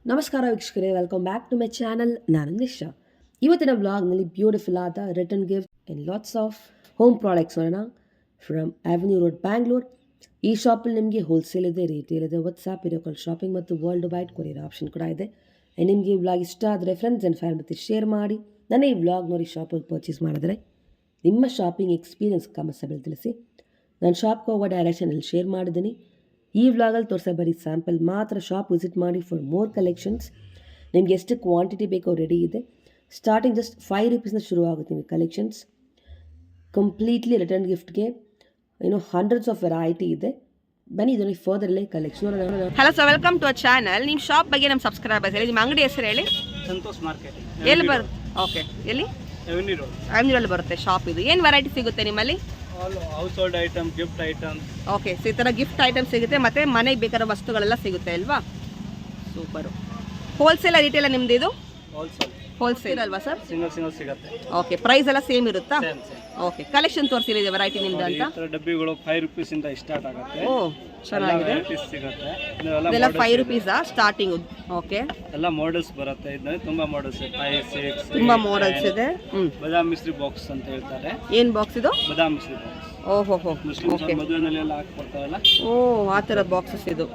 ನಮಸ್ಕಾರ ವೀಕ್ಷಕರೇ, welcome back to my channel. ನಾನು ನಿಶಾ. ಇವತ್ತಿನ ಬ್ಲಾಗ್ನಲ್ಲಿ ಬ್ಯೂಟಿಫುಲ್ ಆದ return gift in lots of home products ನೋಡೋಣ. From Avenue Road, Bangalore. ಈ ಶಾಪಲ್ಲಿ ನಿಮಗೆ ಹೋಲ್ಸೇಲ್ ಇದೆ, ರಿಟೇಲ್ ಇದೆ, ವಾಟ್ಸಾಪ್, ವಿಡಿಯೋ ಕಾಲ್ ಶಾಪಿಂಗ್ ಮತ್ತು ವರ್ಲ್ಡ್ ವೈಡ್ ಕೊರಿಯರ್ ಆಪ್ಷನ್ ಕೂಡ ಇದೆ. ನಿಮಗೆ ಈ ಬ್ಲಾಗ್ ಇಷ್ಟ ಆದರೆ ಫ್ರೆಂಡ್ಸ್ ಆ್ಯಂಡ್ ಫ್ಯಾಮಿಲಿ ಜೊತೆ ಶೇರ್ ಮಾಡಿ. ನನ್ನ ಈ ಬ್ಲಾಗ್ ನೋಡಿ ಶಾಪಲ್ಲಿ ಪರ್ಚೇಸ್ ಮಾಡಿದ್ರೆ ನಿಮ್ಮ ಶಾಪಿಂಗ್ ಎಕ್ಸ್ಪೀರಿಯನ್ಸ್ ಕಮೆಂಟ್ಸಲ್ಲಿ ತಿಳಿಸಿ. ನಾನು ಶಾಪ್ಗೆ ಹೋಗೋ ಡೈರೆಕ್ಷನಲ್ಲಿ ಶೇರ್ ಮಾಡಿದ್ದೀನಿ. ಈ ವ್ಲಾಗಲ್ಲಿ ತೋರಿಸೋ ಬರೀ ಸ್ಯಾಂಪಲ್ ಮಾತ್ರ. ಶಾಪ್ ವಿಸಿಟ್ ಮಾಡಿ ಫಾರ್ ಮೋರ್ ಕಲೆಕ್ಷನ್ಸ್. ನಿಮ್ಗೆ ಎಷ್ಟು ಕ್ವಾಂಟಿಟಿ ಬೇಕೋ ರೆಡಿ ಇದೆ. ಸ್ಟಾರ್ಟಿಂಗ್ ಜಸ್ಟ್ 5 ರೂಪೀಸ್ನ ಶುರು ಆಗುತ್ತೆ ನಿಮಗೆ ಕಲೆಕ್ಷನ್ಸ್. ಕಂಪ್ಲೀಟ್ಲಿ ರಿಟರ್ನ್ ಗಿಫ್ಟ್ಗೆ ಹಂಡ್ರೆಡ್ಸ್ ಆಫ್ ವೆರೈಟಿ ಇದೆ. ಬನ್ನಿ ಇದರಲ್ಲಿ ಫರ್ದರ್ ಎಲ್ಲ collection. Hello sir, welcome to our channel. ನಿಮ್ಮ ಶಾಪ್ ಬಗ್ಗೆ ನಮ್ಮ ಸಬ್ಸ್ಕ್ರೈಬರ್ಸ್ ಹೇಳಿ. ನಿಮ್ಮ ಅಂಗಡಿ ಹೆಸರು ಹೇಳಿ. ಸಂತೋಷ್ ಮಾರ್ಕೆಟ್. ಎಲ್ಲಿ ಬರುತ್ತೆ? ಓಕೆ, ಎಲ್ಲಿ? ಅವೆನ್ಯೂ ರೋಡ್ ಬರುತ್ತೆ ಶಾಪ್. ಇದು ಏನು ವೆರೈಟಿ ಸಿಗುತ್ತೆ ನಿಮ್ಮಲ್ಲಿ? Household item, gift item. Okay, so ಈ ಥರ ಗಿಫ್ಟ್ ಐಟಮ್ ಸಿಗುತ್ತೆ, ಮತ್ತು ಮನೆಗೆ ಬೇಕಾದ ವಸ್ತುಗಳೆಲ್ಲ ಸಿಗುತ್ತೆ ಅಲ್ವಾ? ಸೂಪರು. ಹೋಲ್ಸೇಲ್ ರಿಟೇಲ್ ನಿಮ್ದು ಇದು? ಹೋಲ್ಸೇಲ್ ಅಲ್ವಾ ಸರ್? ಸಿಂಗಲ್ ಸಿಗುತ್ತೆ. ಓಕೆ, ಪ್ರೈಸ್ ಎಲ್ಲ ಸೇಮ್ ಇರುತ್ತಾ? ಓಕೆ, ಕಲೆಕ್ಷನ್ ತೋರಿಸಿದೆ ವೆರೈಟಿ ನಿಮ್ದು ಅಂತ. ಡಬ್ಬಿಗಳು 5 ರೂಪೀಸ್ ಇಂದ ಸ್ಟಾರ್ಟ್ ಆಗುತ್ತೆ. ಓ, ಚೆನ್ನಾಗಿದೆ. ಸಿಗುತ್ತೆ. ಇದೆಲ್ಲ 5 ರೂಪೀಸಾ ಸ್ಟಾರ್ಟಿಂಗ್? ಓಕೆ, ಎಲ್ಲ ಮಾಡೆಲ್ಸ್ ಬರುತ್ತೆ. ಇದರಲ್ಲಿ ತುಂಬಾ ಮಾಡೆಲ್ಸ್ ಇದೆ. 5, 6 ತುಂಬಾ ಮಾಡೆಲ್ಸ್ ಇದೆ. ಬಾದಾಮ್ ಮಿಶ್ರಿ ಬಾಕ್ಸ್ ಅಂತ ಹೇಳ್ತಾರೆ. ಏನು ಬಾಕ್ಸ್ ಇದು? ಬಾದಾಮ್ ಮಿಶ್ರಿ ಬಾಕ್ಸ್. ಓಹೋ, ಮುಸ್ಲಿಮ್ಸ್ ಮದುವೆನಲ್ಲಿ ಎಲ್ಲ ಹಾಕ್ಕೊಡ್ತಾರಲ್ಲ. ಓ, ಆ ಥರ ಬಾಕ್ಸಸ್ ಇದು.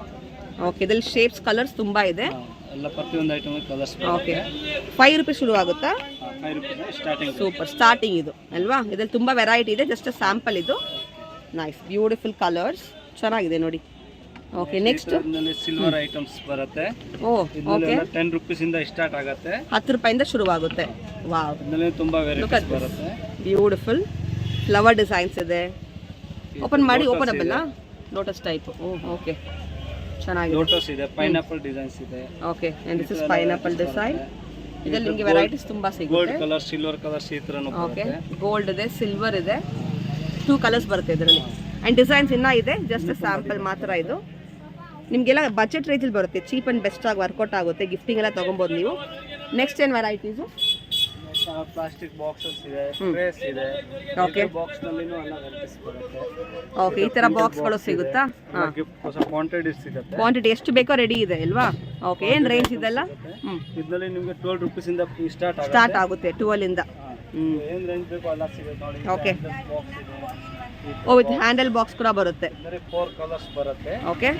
ಓಕೆ, ಇದ್ರಲ್ಲಿ ಶೇಪ್ಸ್, ಕಲರ್ಸ್ ತುಂಬ ಇದೆ. ಎಲ್ಲ ಪ್ರತಿಯೊಂದು ಐಟಮ್ ಕಲರ್ಸ್. ಓಕೆ, 5 ರೂಪೀಸ್ ಶುರು ಆಗುತ್ತಾ? 5 ರೂಪೀಸ್ ಸ್ಟಾರ್ಟಿಂಗ್. ಸೂಪರ್, ಸ್ಟಾರ್ಟಿಂಗ್ ಇದು ಅಲ್ವಾ? ಇದ್ರಲ್ಲಿ ತುಂಬ ವೆರೈಟಿ ಇದೆ. ಜಸ್ಟ್ ಸ್ಯಾಂಪಲ್ ಇದು. ನೈಸ್, ಬ್ಯೂಟಿಫುಲ್ ಕಲರ್ಸ್, ಚೆನ್ನಾಗಿದೆ ನೋಡಿ. ಓಕೆ, ನೆಕ್ಸ್ಟ್ ಸಿಲ್ವರ್ ಐಟಮ್ಸ್ ಬರುತ್ತೆ. ಓ, ಓಕೆ, 10 ರೂಪೀಸ್ ಇಂದ ಸ್ಟಾರ್ಟ್ ಆಗುತ್ತೆ. 10 ರೂಪಾಯಿಂದ ಶುರುವಾಗುತ್ತೆ. ವಾವ್, ಇದರಲ್ಲಿ ತುಂಬಾ ವೆರೈಟೀಸ್ ಬರುತ್ತೆ. ಬ್ಯೂಟಿಫುಲ್ ಫ್ಲವರ್ ಡಿಸೈನ್ಸ್ ಇದೆ. ಓಪನ್ ಮಾಡಿ, ಓಪನಬಲ್ ಲೋಟಸ್ ಟೈಪ್. ಓಕೆ, ಚೆನ್ನಾಗಿದೆ. ಲೋಟಸ್ ಇದೆ, ಪೈನಾಪಲ್ ಡಿಸೈನ್ಸ್ ಇದೆ. Okay, and this is pineapple design. ಇದರಲ್ಲಿ ನಿಮಗೆ ವೆರೈಟೀಸ್ ತುಂಬಾ ಸಿಗುತ್ತೆ. ಗೋಲ್ಡ್ ಕಲರ್, ಸಿಲ್ವರ್ ಕಲರ್ ಈ ತರನು ಓಕೆ, ಬರುತ್ತೆ. ಗೋಲ್ಡ್ ಇದೆ, ಸಿಲ್ವರ್ ಇದೆ, 2 ಕಲರ್ಸ್ ಬರುತ್ತೆ ಇದರಲ್ಲಿ. ಅಂಡ್ ಡಿಸೈನ್ಸ್ ಇನ್ನೂ ಇದೆ. ಜಸ್ಟ್ ಸ್ಯಾಂಪಲ್ ಮಾತ್ರ ಇದು. ನಿಮಗೆಲ್ಲ ಬಜೆಟ್ ರೇಂಜಲ್ಲಿ ಬರುತ್ತೆ. ಚೀಪ್ ಆ್ಯಂಡ್ ಬೆಸ್ಟ್ ಆಗಿ ವರ್ಕೌಟ್ ಆಗುತ್ತೆ. ಗಿಫ್ಟಿಂಗ್ ಎಲ್ಲ ತೊಗೊಬೋದು ನೀವು. ನೆಕ್ಸ್ಟ್ ಏನು ವೆರೈಟೀಸು? ಪ್ಲಾಸ್ಟಿಕ್ ಬಾಕ್ಸಸ್ ಇದೆ, ಟ್ರೇಸ್ ಇದೆ. ಓಕೆ, ಬಾಕ್ಸ್ ನಲ್ಲಿನೂ ಎಲ್ಲ ವೆರೈಟೀಸ್ ಬರುತ್ತೆ. ಓಕೆ, ಈ ಥರ ಬಾಕ್ಸ್ಗಳು ಸಿಗುತ್ತಾ? ಹಾಂ, ಗಿಫ್ಟ್ ಹೊಸ ಕ್ವಾಂಟಿಟಿ ಸಿಗುತ್ತೆ. ಕ್ವಾಂಟಿಟಿ ಎಷ್ಟು ಬೇಕೋ ರೆಡಿ ಇದೆ ಅಲ್ವಾ? ಓಕೆ, ಏನು ರೇಂಜ್ ಇದೆಲ್ಲ? ಇದರಲ್ಲಿ ನಿಮಗೆ 12 ರೂಪೀಸ್ ಇಂದ ಸ್ಟಾರ್ಟ್ ಆಗುತ್ತೆ. 12 ಇಂದ. ಏನು ರೇಂಜ್ ಬೇಕೋ ಎಲ್ಲ ಸಿಗುತ್ತೆ ನೋಡಿ. ಓಕೆ, ಬಾಕ್ಸ್ ಇದೆ. ಓ, ವಿತ್ ಹ್ಯಾಂಡಲ್ ಬಾಕ್ಸ್ ಕೂಡ ಬರುತ್ತೆ. ಇದರಲ್ಲಿ 4 ಕಲರ್ಸ್ ಬರುತ್ತೆ. ಓಕೆ,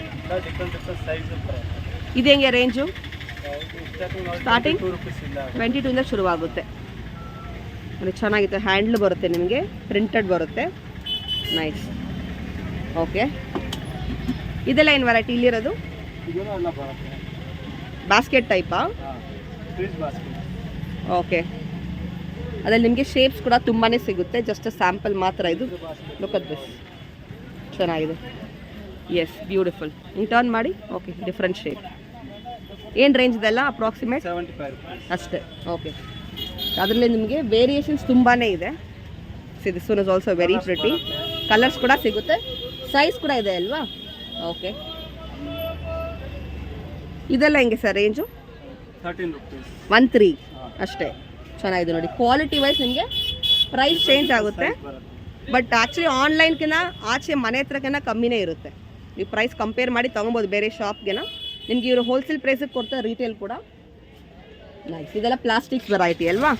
ಡಿಫ್ರೆಂಟ್ ಸೈಜ್ ಬರುತ್ತೆ. ಇದು ಹೆಂಗೆ ರೇಂಜು? ಸ್ಟಾರ್ಟಿಂಗ್ 2 ರೂಪೀಸ್ ಇಂದ 22 ಇಂದ ಶುರುವಾಗುತ್ತೆ. ಅಂದರೆ ಚೆನ್ನಾಗಿತ್ತು. ಹ್ಯಾಂಡ್ಲ್ ಬರುತ್ತೆ ನಿಮಗೆ, ಪ್ರಿಂಟೆಡ್ ಬರುತ್ತೆ. ನೈಸ್. ಓಕೆ, ಇದೆಲ್ಲ ಏನು ವೆರೈಟಿ ಇಲ್ಲಿರೋದು? ಇದನ್ನು ಎಲ್ಲ ಬರುತ್ತೆ. ಬಾಸ್ಕೆಟ್ ಟೈಪಾ? Fridge basket. ಓಕೆ, ಅದ್ರಲ್ಲಿ ನಿಮಗೆ ಶೇಪ್ಸ್ ಕೂಡ ತುಂಬಾ ಸಿಗುತ್ತೆ. ಜಸ್ಟ್ ಸ್ಯಾಂಪಲ್ ಮಾತ್ರ ಇದು. ಲುಕ್ ಅಟ್ ದಿಸ್, ಚೆನ್ನಾಗಿದೆ. Yes, beautiful. ಹಿಂಗೆ ಟರ್ನ್ ಮಾಡಿ. Okay, different shape. ಏನು ರೇಂಜ್ ಇದೆಲ್ಲ ಅಪ್ರಾಕ್ಸಿಮೇಟ್? 75 ರೂಪೀಸ್ ಅಷ್ಟೇ. ಓಕೆ, ಅದರಲ್ಲಿ ನಿಮಗೆ ವೇರಿಯೇಷನ್ಸ್ ತುಂಬಾ ಇದೆ. This one is also very pretty. Colours ಕೂಡ ಸಿಗುತ್ತೆ, ಸೈಜ್ ಕೂಡ ಇದೆ ಅಲ್ವಾ? ಓಕೆ, ಇದೆಲ್ಲ ಹೆಂಗೆ ಸರ್ ರೇಂಜು? 13 ರೂಪೀಸ್. 13 ಅಷ್ಟೇ. ಚೆನ್ನಾಗಿದೆ ನೋಡಿ. ಕ್ವಾಲಿಟಿ ವೈಸ್ ನಿಮಗೆ ಪ್ರೈಸ್ ಚೇಂಜ್ ಆಗುತ್ತೆ. ಬಟ್ ಆ್ಯಕ್ಚುಲಿ ಆನ್ಲೈನ್ಗಿನ ಆಚೆ ಮನೆ ಹತ್ರಕ್ಕಿಂತ ಕಮ್ಮಿನೇ ಇರುತ್ತೆ. ನೀವು ಪ್ರೈಸ್ ಕಂಪೇರ್ ಮಾಡಿ ತೊಗೊಬೋದು ಬೇರೆ ಶಾಪ್ಗೆನ. ನಿಮಗೆ ಇವರು ಹೋಲ್ಸೇಲ್ ಪ್ರೈಸಿಗೆ ಕೊಡ್ತಾರೆ, ರಿಟೇಲ್ ಕೂಡ. ನೈಸ್. ಇದೆಲ್ಲ ಪ್ಲಾಸ್ಟಿಕ್ಸ್ ವೆರೈಟಿ ಅಲ್ವಾ?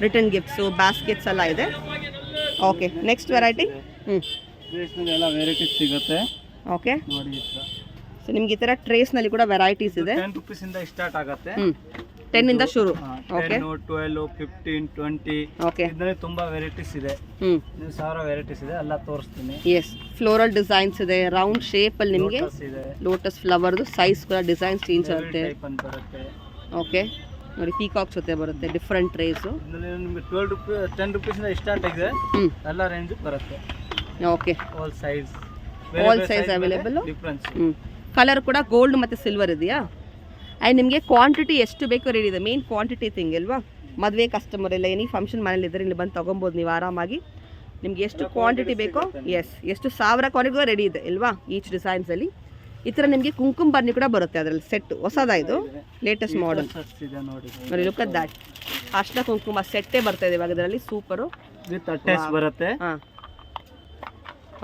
ರಿಟರ್ನ್ ಗಿಫ್ಟ್ಸು, ಬಾಸ್ಕೆಟ್ಸ್ ಎಲ್ಲ ಇದೆ. Okay, next variety. ಎಲ್ಲ ವೆರೈಟೀಸ್ ಸಿಗುತ್ತೆ. ಓಕೆ, ನೋಡಿ. ಸೊ ನಿಮ್ಗೆ ಈ ಥರ ಟ್ರೇಸ್ನಲ್ಲಿ ಕೂಡ ವೆರೈಟೀಸ್ ಇದೆ. 10 ರೂಪೀಸ್ ಇಂದ ಸ್ಟಾರ್ಟ್ ಆಗುತ್ತೆ. 10 ಇಂದ ಶುರು. ಓಕೆ, 12, 15, 20. ಓಕೆ, ಇದರಲ್ಲಿ ತುಂಬಾ ವೆರೈಟೀಸ್ ಇದೆ. 1000 ವೆರೈಟೀಸ್ ಇದೆ. ಎಲ್ಲ ತೋರಿಸ್ತೀನಿ. ಎಸ್, ಫ್ಲೋರಲ್ ಡಿಸೈನ್ಸ್ ಇದೆ. ರೌಂಡ್ ಶೇಪಲ್ಲಿ ನಿಮಗೆ ಲೋಟಸ್ ಫ್ಲವರ್ದು ಸೈಜ್ ಕೂಡ ಡಿಸೈನ್ಸ್ ಚೇಂಜ್ ಆಗುತ್ತೆ. ಬರುತ್ತೆ. ಓಕೆ, ನೋಡಿ, ಪೀಕಾಕ್ ಜೊತೆ ಬರುತ್ತೆ. Different trays. ನಿಮಗೆ 12 ರೂಪೀಸ್, 10 ರೂಪೀಸ್ ಇಂದ ಸ್ಟಾರ್ಟ್ ಆಗಿದೆ. ಎಲ್ಲ ರೇಂಜ್ ಬರುತ್ತೆ. Okay, all size available. Difference. Colour ಕೂಡ ಗೋಲ್ಡ್ ಮತ್ತು ಸಿಲ್ವರ್ ಇದೆಯಾ? ಆ್ಯಂಡ್ ನಿಮಗೆ ಕ್ವಾಂಟಿಟಿ ಎಷ್ಟು ಬೇಕೋ ರೆಡಿ ಇದೆ. ಮೇನ್ ಕ್ವಾಂಟಿಟಿ ಥಿಂಗ್ ಅಲ್ವಾ? ಮದುವೆ ಕಸ್ಟಮರ್ ಎಲ್ಲ ಎನಿ ಫಂಕ್ಷನ್ ಮನೇಲಿ ಇದ್ದರೆ ಇಲ್ಲಿ ಬಂದು ತೊಗೊಬೋದು ನೀವು ಆರಾಮಾಗಿ. ನಿಮ್ಗೆ ಎಷ್ಟು ಕ್ವಾಂಟಿಟಿ ಬೇಕೋ, ಎಸ್, ಎಷ್ಟು 1000 ಕ್ವಾಂಟಿಟಿ ರೆಡಿ ಇದೆ ಅಲ್ವಾ? ಈಚ್ ಡಿಸೈನ್ಸಲ್ಲಿ ಈ ಥರ ನಿಮಗೆ ಕುಂಕುಮ ಬರ್ನಿ ಕೂಡ ಬರುತ್ತೆ. ಅದರಲ್ಲಿ ಸೆಟ್ ಹೊಸದ, ಇದು ಲೇಟೆಸ್ಟ್ ಮಾಡೆಲ್ ನೋಡಿ. Look at that. ಅರ್ಶಿನ ಕುಂಕುಮ ಸೆಟ್ಟೇ ಬರ್ತಾ ಇದೆ ಇವಾಗ ಇದರಲ್ಲಿ. ಸೂಪರು ವಿತ್ ಅಟ್ಯಾಚ್ ಬರುತ್ತೆ. ಹಾಂ,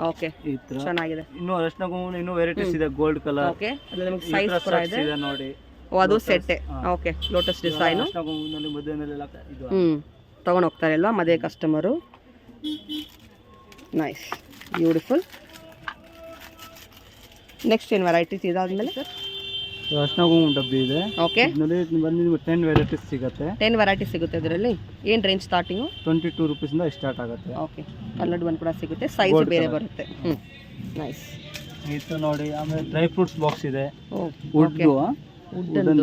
ಓಕೆ, ಚೆನ್ನಾಗಿದೆ. ಇನ್ನು ಅರಶಿನ ಕುಂಕುಮ ಇನ್ನೂ ವೆರೈಟೀಸ್ ಇದೆ. Gold colour. ಓಕೆ, ಅದು ನಿಮಗೆ ಸೈಜ್ ಕೂಡ ಇದೆ ನೋಡಿ. ಓ ಅದು ಸೆಟ್ಟೆ. Okay, lotus design. ಅರ್ಶಿನ ಮದುವೆನಲ್ಲೆಲ್ಲ ಇದು ತೊಗೊಂಡು ಹೋಗ್ತಾರೆ ಅಲ್ವಾ ಮದುವೆ ಕಸ್ಟಮರು. Nice, beautiful. ನೆಕ್ಸ್ಟ್ ಏನು ವೆರೈಟೀಸ್ ಇದಾದ್ಮೇಲೆ ಸರ್? ಅರ್ಶಿನ ಕುಂಕುಮ ಡಬ್ಬಿ ಇದೆ. ಓಕೆ, ಇದರಲ್ಲಿ ಬಂದು ನಿಮಗೆ 10 ವೆರೈಟೀಸ್ ಸಿಗುತ್ತೆ. 10 ವೆರೈಟೀಸ್ ಸಿಗುತ್ತೆ ಇದರಲ್ಲಿ. ಏನು ರೇಂಜ್ ಸ್ಟಾರ್ಟಿಂಗು? 22 ರೂಪೀಸಿಂದ ಸ್ಟಾರ್ಟ್ ಆಗುತ್ತೆ. ಓಕೆ, ಕಲರ್ಡ್ ಒನ್ ಕೂಡ ಸಿಗುತ್ತೆ, ಸೈಜ್ ಬೇರೆ ಬರುತ್ತೆ. ನೈಸ್. ಇದು ನೋಡಿ, ಆಮೇಲೆ ಡ್ರೈ ಫ್ರೂಟ್ಸ್ ಬಾಕ್ಸ್ ಇದೆ. ಓಕೆ, ವುಡ್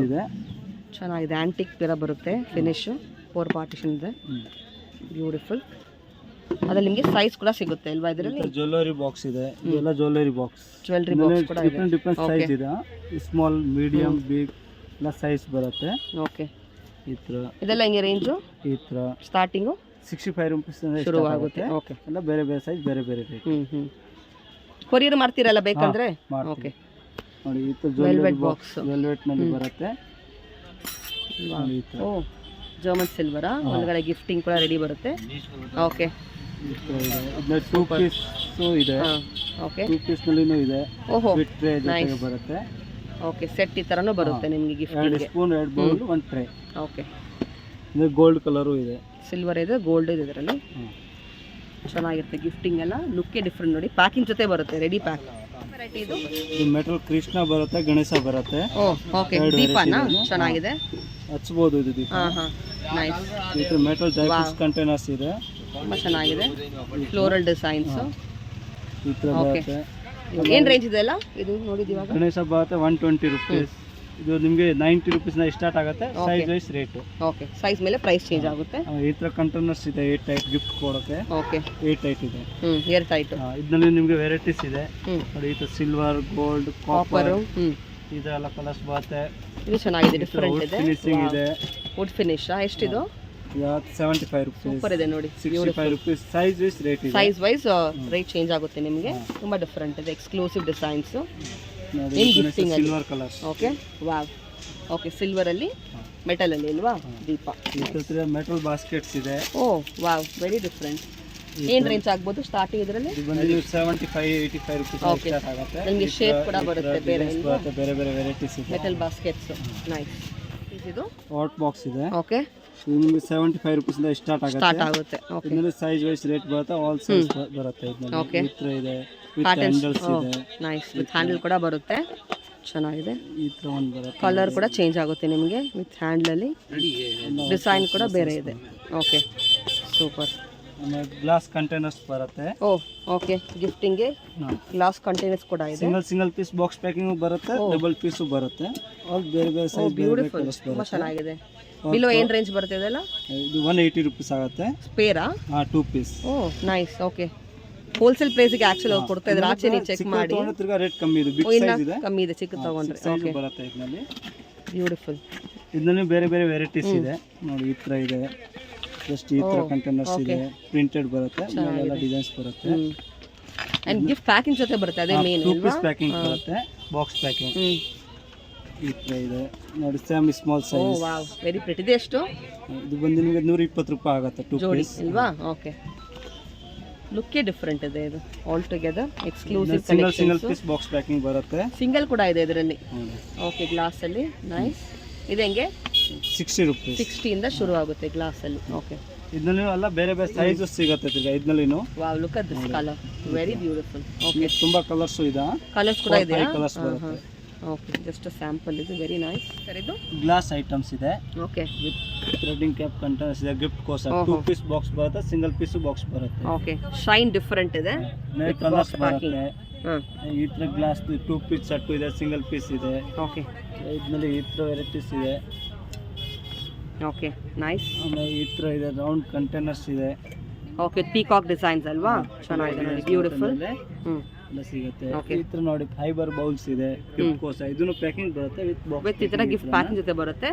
ಇದೆ, ಚೆನ್ನಾಗಿದೆ. ಆಂಟಿಕ್ ಬೇರೆ ಬರುತ್ತೆ ಫಿನಿಶು. 4 ಪಾರ್ಟಿಷನ್ ಇದೆ, ಬ್ಯೂಟಿಫುಲ್. ಅದ್ರಲ್ಲಿ ನಿಮಗೆ ಸೈಜ್ ಕೂಡ ಸಿಗುತ್ತೆ ಅಲ್ವಾ ಇದರಲ್ಲಿ? ಜ್ಯುವೆಲ್ಲರಿ ಬಾಕ್ಸ್ ಇದೆ. ಇದೆಲ್ಲ ಜ್ಯುವೆಲ್ಲರಿ ಬಾಕ್ಸ್. ಜ್ಯುವೆಲ್ಲರಿ ಬಾಕ್ಸ್ ಕೂಡ ಇದೆ. ಡಿಫ್ರೆಂಟ್ ಸೈಜ್ ಇದೆ. ಸ್ಮಾಲ್, ಮೀಡಿಯಂ, ಬಿಗ್ ಎಲ್ಲ ಸೈಜ್ ಬರುತ್ತೆ. ಓಕೆ, ಈ ಥರ ಇದೆಲ್ಲ ಹಿಂಗೆ ರೇಂಜು ಈ ಥರ ಸ್ಟಾರ್ಟಿಂಗು 65 ರೂಪೀಸ್ ಶುರು ಆಗುತ್ತೆ. ಓಕೆ, ಎಲ್ಲ ಬೇರೆ ಬೇರೆ ಸೈಜ್, ಬೇರೆ ಬೇರೆ ರೇಟ್. ಕೊರಿಯರ್ ಮಾಡ್ತೀರಲ್ಲ ಬೇಕಂದ್ರೆ? ಓಕೆ, ನೋಡಿ ಈ ಥರ ಜ್ಯುವೆಲ್ಲರಿ ಬಾಕ್ಸ್ ವೆಲ್ವೆಟ್ ನಲ್ಲಿ ಬರುತ್ತೆ. ಓ, ಜರ್ಮನ್ ಸಿಲ್ವರಾ? ಒಳಗಡೆ ಗಿಫ್ಟಿಂಗ್ ಕೂಡ ರೆಡಿ ಬರುತ್ತೆ. ಓಕೆ, ಇದನ್ನ 2 ಪೀಸ್ ಇದೆ. ಓಕೆ, 2 ಪೀಸ್ ನಲ್ಲಿನೂ ಇದೆ. ಓಹೋ, ವಿತ್ ಟ್ರೇ ಜೊತೆಗೆ ಬರುತ್ತೆ. ಓಕೆ, ಸೆಟ್ ಈ ಥರನೂ ಬರುತ್ತೆ ನಿಮಗೆ gift. 2 spoon, 2 bowl, 1 tray. Okay, ಇದು ಗೋಲ್ಡ್ ಕಲರು ಇದೆ. ಸಿಲ್ವರ್ ಇದೆ, ಗೋಲ್ಡ್ ಇದೆ ಇದರಲ್ಲಿ. ಚೆನ್ನಾಗಿರುತ್ತೆ ಗಿಫ್ಟಿಂಗ್ ಎಲ್ಲ. ಲುಕ್ಕೇ ಡಿಫ್ರೆಂಟ್ ನೋಡಿ. ಪ್ಯಾಕಿಂಗ್ ಜೊತೆ ಬರುತ್ತೆ, ರೆಡಿ ಪ್ಯಾಕ್. ವೆರೈಟಿ ಇದು ಮೆಟಲ್ ಕೃಷ್ಣ ಬರುತ್ತೆ, ಗಣೇಶ ಬರುತ್ತೆ. ಓ, ಓಕೆ, ದೀಪನಾ? ಚೆನ್ನಾಗಿದೆ, ಹಚ್ಬೋದು ಇದು ದೀಪ. ನೈಸ್. ಇದು ಮೆಟಲ್ ಡ್ರೈ ಫ್ರೂಟ್ಸ್ ಕಂಟೈನರ್ಸ್ ಇದೆ, ತುಂಬ ಚೆನ್ನಾಗಿದೆ. Floral designs. ಈ ಥರ ಬರುತ್ತೆ. ಏನು ರೇಂಜ್ ಇದೆ ಅಲ್ಲ ಇದು ನೋಡಿದ್ದು ಇವಾಗ? ಗಣೇಶ ಬರುತ್ತೆ 120 ರೂಪೀಸ್. ಇದು ನಿಮಗೆ 90 ರೂಪೀಸ್ನ ಸ್ಟಾರ್ಟ್ ಆಗುತ್ತೆ. Size wise rate. Okay, size ಮೇಲೆ ಪ್ರೈಸ್ ಚೇಂಜ್ ಆಗುತ್ತೆ. ಈ ಥರ ಕಂಟೈನರ್ಸ್ ಇದೆ, 8 ಟೈಟ್ ಗಿಫ್ಟ್ ಕೊಡೋಕ್ಕೆ. ಓಕೆ, 8 ಟೈಟ್ ಇದೆ. Air tight. ಇದರಲ್ಲಿ ನಿಮಗೆ ವೆರೈಟೀಸ್ ಇದೆ ನೋಡಿ. ಇದು ಸಿಲ್ವರ್, ಗೋಲ್ಡ್, ಕಾಪರ್, ಈ ಥರ ಎಲ್ಲ ಕಲರ್ಸ್ ಬರುತ್ತೆ. ಇದು ಚೆನ್ನಾಗಿದೆ, ಡಿಫ್ರೆಂಟ್ ಇದೆ. ಫಿನಿಶಿಂಗ್ ಇದೆ. Wood finish. ಎಷ್ಟಿದು? 75 ರೂಪೀಸ್. ಸೂಪರ್ ಇದೆ ನೋಡಿ. 65 ರೂಪೀಸ್. ಸೈಜ್ ವೈಸ್ ರೇಟ್ ಇದೆ. ಸೈಜ್ ವೈಸ್ ರೇಟ್ ಚೇಂಜ್ ಆಗುತ್ತೆ ನಿಮಗೆ. ತುಂಬಾ ಡಿಫ್ರೆಂಟ್ ಇದೆ, ಎಕ್ಸ್ಕ್ಲೂಸಿವ್ ಡಿಸೈನ್ಸ್. ನೋಡಿ, silver colours. Okay, wow. Okay, silver ಅಲ್ಲಿ, ಮೆಟಲ್ ಅಲ್ಲಿ ಇಲ್ವಾ? ದೀಪ. ಈ ಮೆಟಲ್ ಬಾಸ್ಕೆಟ್ಸ್ ಇದೆ. Oh, wow, very different. ಏನು ರೇಂಜ್ ಆಗ್ಬೋದು ಸ್ಟಾರ್ಟಿಂಗ್ ಇದರಲ್ಲಿ? ಇದು ಬಂದು 75-85 ರೂಪೀಸ್ ಸ್ಟಾರ್ಟ್ ಆಗುತ್ತೆ. ನಿಮಗೆ ಶೇಪ್ ಕೂಡ ಬರುತ್ತೆ, ಬೇರೆ ಬೇರೆ ಬೇರೆ ವೆರೈಟೀಸ್ ಇದೆ. Metal baskets. ನೈಸ್. ಇದು ಹಾಟ್ ಬಾಕ್ಸ್ ಇದೆ. ಓಕೆ, ಇದು ನಿಮಗೆ 75 ರೂಪೀಸ್ ಇಂದ ಸ್ಟಾರ್ಟ್ ಆಗುತ್ತೆ. ಓಕೆ, ಇದರಲ್ಲಿ ಸೈಜ್ ವೈಸ್ ರೇಟ್ ಬರುತ್ತೆ. ಆಲ್ ಸೈಜ್ ಬರುತ್ತೆ. ಇದರಲ್ಲಿ ಓಕೆ, ಈ ಥರ ಇದೆ, ವಿತ್ ಹ್ಯಾಂಡಲ್ಸ್ ಇದೆ. ನೈಸ್, ವಿತ್ ಹ್ಯಾಂಡಲ್ ಕೂಡ ಬರುತ್ತೆ. ಚೆನ್ನಾಗಿದೆ. ಈ ಥರ ಒಂದು ಬರುತ್ತೆ. ಕಲರ್ ಕೂಡ ಚೇಂಜ್ ಆಗುತ್ತೆ ನಿಮಗೆ ವಿತ್ ಹ್ಯಾಂಡಲಲ್ಲಿ. ಡಿಸೈನ್ ಕೂಡ ಬೇರೆ ಇದೆ. Okay, super. ಆಮೇಲೆ ಗ್ಲಾಸ್ ಕಂಟೈನರ್ಸ್ ಬರುತ್ತೆ. ಓ, ಓಕೆ, ಗಿಫ್ಟಿಂಗ್ಗೆ ಗ್ಲಾಸ್ ಕಂಟೈನರ್ಸ್ ಕೂಡ ಇದೆ. ಸಿಂಗಲ್ ಪೀಸ್ ಬಾಕ್ಸ್ ಪ್ಯಾಕಿಂಗ್ ಬರುತ್ತೆ, ಡಬಲ್ ಪೀಸು ಬರುತ್ತೆ. ಆಲ್ ಬೇರೆ ಬೇರೆ ಸೈಜ್, ಬೇರೆ ಬೇರೆ ಕಲರ್ಸ್ ತುಂಬ ಬರುತ್ತೆ. ಚೆನ್ನಾಗಿದೆ. ಬಿಲೋ ಏನು ರೇಂಜ್ ಬರುತ್ತೆ ಇದೆಲ್ಲ? ಇದು 180 ರೂಪೀಸ್ ಆಗುತ್ತೆ. ಸ್ಪೇರಾ? 2 ಪೀಸ್. ಓ, ನೈಸ್. ಓಕೆ, ಹೋಲ್ಸೇಲ್ ಪ್ರೈಸ್ಗೆ ಆಕ್ಚುಲಿ ಕೊಡ್ತಾ ಇದ್ದಾರೆ. ಆಚೆ ನೀವು ಚೆಕ್ ಮಾಡಿ. ತಿರ್ಗಾ ರೇಟ್ ಕಮ್ಮಿ ಇದೆ. ಬಿಗ್ ಸೈಜ್ ಇದೆ, ಕಮ್ಮಿ ಇದೆ. ಚಿಕ್ಕ ತಗೊಂಡ್ರೆ ಓಕೆ, ಬರುತ್ತೆ. ಇದರಲ್ಲಿ ಬ್ಯೂಟಿಫುಲ್. ಇದರಲ್ಲಿ ಬೇರೆ ಬೇರೆ ವೆರೈಟೀಸ್ ಇದೆ ನೋಡಿ. ಈ ಥರ ಇದೆ, ಜಸ್ಟ್ ಈ ಥರ ಕಂಟೈನರ್ಸ್ ಇದೆ, ಪ್ರಿಂಟೆಡ್ ಬರುತ್ತೆ, ಎಲ್ಲ ಡಿಸೈನ್ಸ್ ಬರುತ್ತೆ. ಅಂಡ್ ಗಿಫ್ಟ್ ಪ್ಯಾಕಿಂಗ್ ಜೊತೆ ಬರುತ್ತೆ, ಅದೇ ಮೇನ್. 2 ಪೀಸ್ ಪ್ಯಾಕಿಂಗ್ ಬರುತ್ತೆ, ಬಾಕ್ಸ್ ಪ್ಯಾಕಿಂಗ್. ಈ ಥರ ಇದೆ ನೋಡಿ, ಸೇಮ್ ಸ್ಮಾಲ್ ಓ, ಸೈಜ್. Wow, very pretty. ಇದೆ ಎಷ್ಟು? ಇದು ಬಂದು ನಿಮಗೆ 120 ರೂಪಾಯಿ ಆಗುತ್ತೆ. 2 ಜೋಡಿ ಪೀಸ್ ಇಲ್ವಾ? ಓಕೆ, ಲುಕ್ಕೇ ಡಿಫ್ರೆಂಟ್ ಇದೆ. ಇದು all together exclusive single collections. Piece box packing ಬರುತ್ತೆ. ಸಿಂಗಲ್ ಕೂಡ ಇದೆ ಇದರಲ್ಲಿ. ಓಕೆ, ಗ್ಲಾಸ್ ಅಲ್ಲಿ. ನೈಸ್. ಇದು ಹೆಂಗೆ? 60 ರೂಪೀಸ್. 60 ಇಂದ ಶುರು ಆಗುತ್ತೆ ಗ್ಲಾಸ್ ಅಲ್ಲಿ. ಓಕೆ, ಇದರಲ್ಲಿ ಎಲ್ಲ ಬೇರೆ ಬೇರೆ ಸೈಜಸ್ ಸಿಗುತ್ತೆ. ಇದರಲ್ಲಿ wow, look at this colour, very beautiful. Okay, ತುಂಬಾ ಕಲರ್ಸ್ ಇದೆ. ಕಲರ್ಸ್ ಕೂಡ ಇದೆ. ಕಲರ್ಸ್ ಬರುತ್ತೆ. ಓಕೆ, ಜಸ್ಟ್ ಸ್ಯಾಂಪಲ್ ಇದು. Very nice. ಸರ್, ಇದು ಗ್ಲಾಸ್ ಐಟಮ್ಸ್ ಇದೆ. Okay, with threading cap containers ಇದೆ, ಗಿಫ್ಟ್ ಕೋಸರ್. 2 ಪೀಸ್ ಬಾಕ್ಸ್ ಬರುತ್ತೆ, ಸಿಂಗಲ್ ಪೀಸ್ ಬಾಕ್ಸ್ ಬರುತ್ತೆ. ಓಕೆ, ಶೈನ್ ಡಿಫರೆಂಟ್ ಇದೆ. ಕಲರ್ಸ್ ಬರುತ್ತೆ. ಹಾಂ, ಈ ಥರ ಗ್ಲಾಸ್ 2 ಪೀಸ್ ಸೆಟ್ ಇದೆ, ಸಿಂಗಲ್ ಪೀಸ್ ಇದೆ. ಓಕೆ, ಇದರಲ್ಲಿ ಈ ಥರ ವೆರೈಟೀಸ್ ಇದೆ. Okay, nice. ಆಮೇಲೆ ಈ ಥರ ಇದೆ, ರೌಂಡ್ ಕಂಟೈನರ್ಸ್ ಇದೆ. ಓಕೆ, ಪೀಕಾಕ್ ಡಿಸೈನ್ಸ್ ಅಲ್ವಾ? ಚೆನ್ನಾಗಿದೆ ನೋಡಿ, ಬ್ಯೂಟಿಫುಲ್. ಎಲ್ಲ ಸಿಗುತ್ತೆ. Okay. ಈ ಥರ ನೋಡಿ, ಫೈಬರ್ ಬೌಲ್ಸ್ ಇದೆ, ಗಿಫ್ಟ್ ಕೋಸ. ಇದನ್ನು ಪ್ಯಾಕಿಂಗ್ ಬರುತ್ತೆ ವಿತ್ ಬಾಕ್ಸ್. ವಿತ್ ಈ ಥರ ಗಿಫ್ಟ್ ಪ್ಯಾಕಿಂಗ್ ಜೊತೆ ಬರುತ್ತೆ.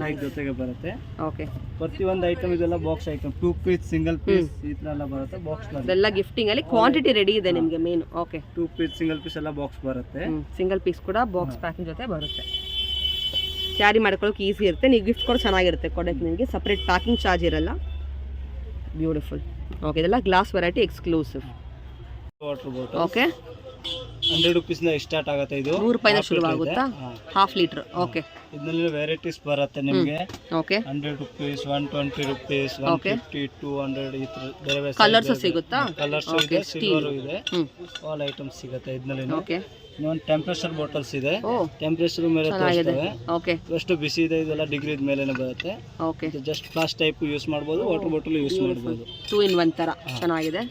ನೈಟ್ ಜೊತೆಗೆ ಬರುತ್ತೆ. ಓಕೆ, ಪ್ರತಿಯೊಂದು ಐಟಮ್ ಇದೆಲ್ಲ box item. 2 piece, single piece, ಈ ಥರ ಎಲ್ಲ ಬರುತ್ತೆ ಬಾಕ್ಸ್. ಇದೆಲ್ಲ ಗಿಫ್ಟಿಂಗ್ ಅಲ್ಲಿ ಕ್ವಾಂಟಿಟಿ ರೆಡಿ ಇದೆ ನಿಮಗೆ ಮೇನ್. ಓಕೆ, 2 ಪೀಸ್, ಸಿಂಗಲ್ ಪೀಸ್ ಎಲ್ಲ ಬಾಕ್ಸ್ ಬರುತ್ತೆ. ಸಿಂಗಲ್ ಪೀಸ್ ಕೂಡ ಬಾಕ್ಸ್ ಪ್ಯಾಕಿಂಗ್ ಜೊತೆ ಬರುತ್ತೆ. ಕ್ಯಾರಿ ಮಾಡ್ಕೊಳ್ಳೋಕೆ ಈಸಿ ಇರುತ್ತೆ. ನೀವು ಗಿಫ್ಟ್ ಕೂಡ ಚೆನ್ನಾಗಿರುತ್ತೆ ಕೊಡೋಕ್ಕೆ. ನಿಮಗೆ ಸಪ್ರೇಟ್ ಪ್ಯಾಕಿಂಗ್ ಚಾರ್ಜ್ ಇರಲ್ಲ. ಬ್ಯೂಟಿಫುಲ್. ಓಕೆ, ಇದೆಲ್ಲ glass variety exclusive. Water bottle. Okay, 100 ರುಪೀಸ್ನ ಸ್ಟಾರ್ಟ್ ಆಗುತ್ತೆ. ಇದು 100 ರೂಪಾಯಿಂದ ಶುರುವಾಗುತ್ತಾ? Half litre. ಓಕೆ. ಇದರಲ್ಲಿ ವೆರೈಟೀಸ್ ಬರುತ್ತೆ ನಿಮಗೆ. ಓಕೆ. 100 ರುಪೀಸ್, 120 ರುಪೀಸ್, 150, 200 ಈ ತರ ಬೇರೆ ಬೇರೆ ಕಲರ್ಸ್ ಸಿಗುತ್ತಾ? ಕಲರ್ಸ್ ಇದೆ, ಸಿಲ್ವರ್ ಇದೆ, ಆಲ್ ಐಟಮ್ಸ್ ಸಿಗುತ್ತೆ ಇದರಲ್ಲಿ. ಓಕೆ. ಇನ್ನೊಂದು ಟೆಂಪರೇಚರ್ ಬಾಟಲ್ಸ್ ಇದೆ, ಟೆಂಪರೇಚರ್ ಮೇಲೆ ತೋರಿಸ್ತವೆ. ಓಕೆ. ಎಷ್ಟು ಬಿಸಿ ಇದೆ ಇದೆಲ್ಲ ಡಿಗ್ರಿ ಮೇಲೆನೇ ಬರುತ್ತೆ. Okay. Just flash type use ಮಾಡ್ಬೋದು, ವಾಟರ್ ಬಾಟಲ್ ಯೂಸ್ ಮಾಡ್ಬೋದು. 2 in 1 ತರ ಚೆನ್ನಾಗಿದೆ.